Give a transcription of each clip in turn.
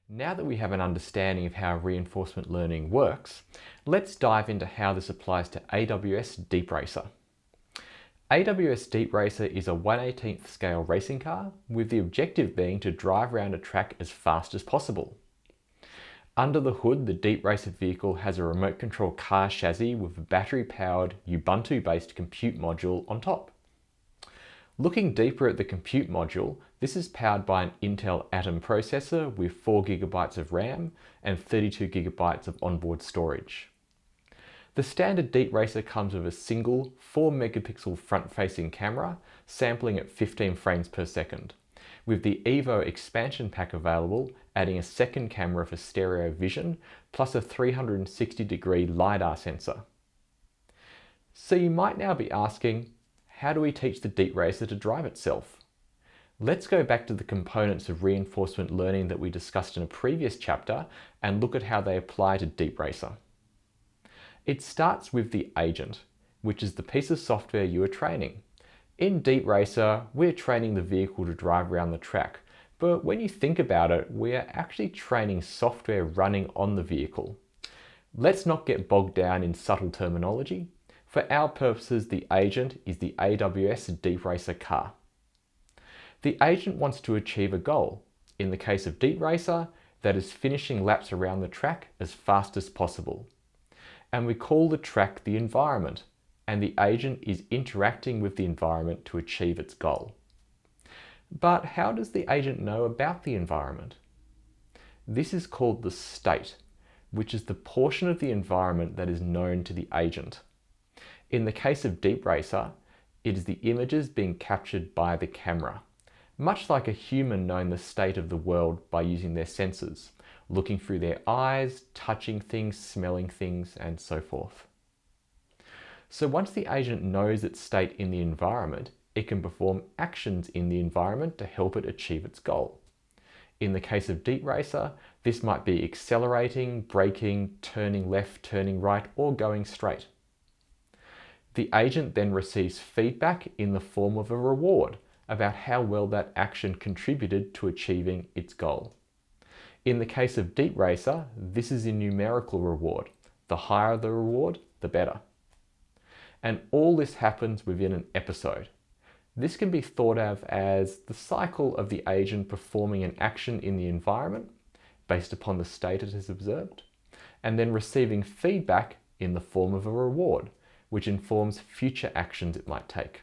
Now that we have an understanding of how reinforcement learning works, let's dive into how this applies to AWS DeepRacer. AWS DeepRacer is a 1/18th scale racing car with the objective being to drive around a track as fast as possible. Under the hood, the DeepRacer vehicle has a remote control car chassis with a battery-powered Ubuntu-based compute module on top. Looking deeper at the compute module, this is powered by an Intel Atom processor with 4 GB of RAM and 32 GB of onboard storage. The standard DeepRacer comes with a single 4 megapixel front-facing camera, sampling at 15 frames per second, with the Evo expansion pack available, adding a second camera for stereo vision, plus a 360-degree LiDAR sensor. So you might now be asking, how do we teach the DeepRacer to drive itself? Let's go back to the components of reinforcement learning that we discussed in a previous chapter and look at how they apply to DeepRacer. It starts with the agent, which is the piece of software you are training. In DeepRacer, we're training the vehicle to drive around the track, but when you think about it, we're actually training software running on the vehicle. Let's not get bogged down in subtle terminology. For our purposes, the agent is the AWS DeepRacer car. The agent wants to achieve a goal. In the case of DeepRacer, that is finishing laps around the track as fast as possible. And we call the track the environment, and the agent is interacting with the environment to achieve its goal. But how does the agent know about the environment? This is called the state, which is the portion of the environment that is known to the agent. In the case of DeepRacer, it is the images being captured by the camera, much like a human knowing the state of the world by using their senses, looking through their eyes, touching things, smelling things, and so forth. So once the agent knows its state in the environment, it can perform actions in the environment to help it achieve its goal. In the case of DeepRacer, this might be accelerating, braking, turning left, turning right, or going straight. The agent then receives feedback in the form of a reward about how well that action contributed to achieving its goal. In the case of DeepRacer, this is a numerical reward. The higher the reward, the better. And all this happens within an episode. This can be thought of as the cycle of the agent performing an action in the environment based upon the state it has observed, and then receiving feedback in the form of a reward, which informs future actions it might take.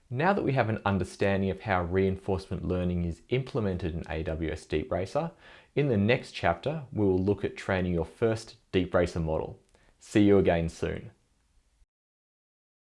Now that we have an understanding of how reinforcement learning is implemented in AWS DeepRacer, in the next chapter, we will look at training your first DeepRacer model. See you again soon.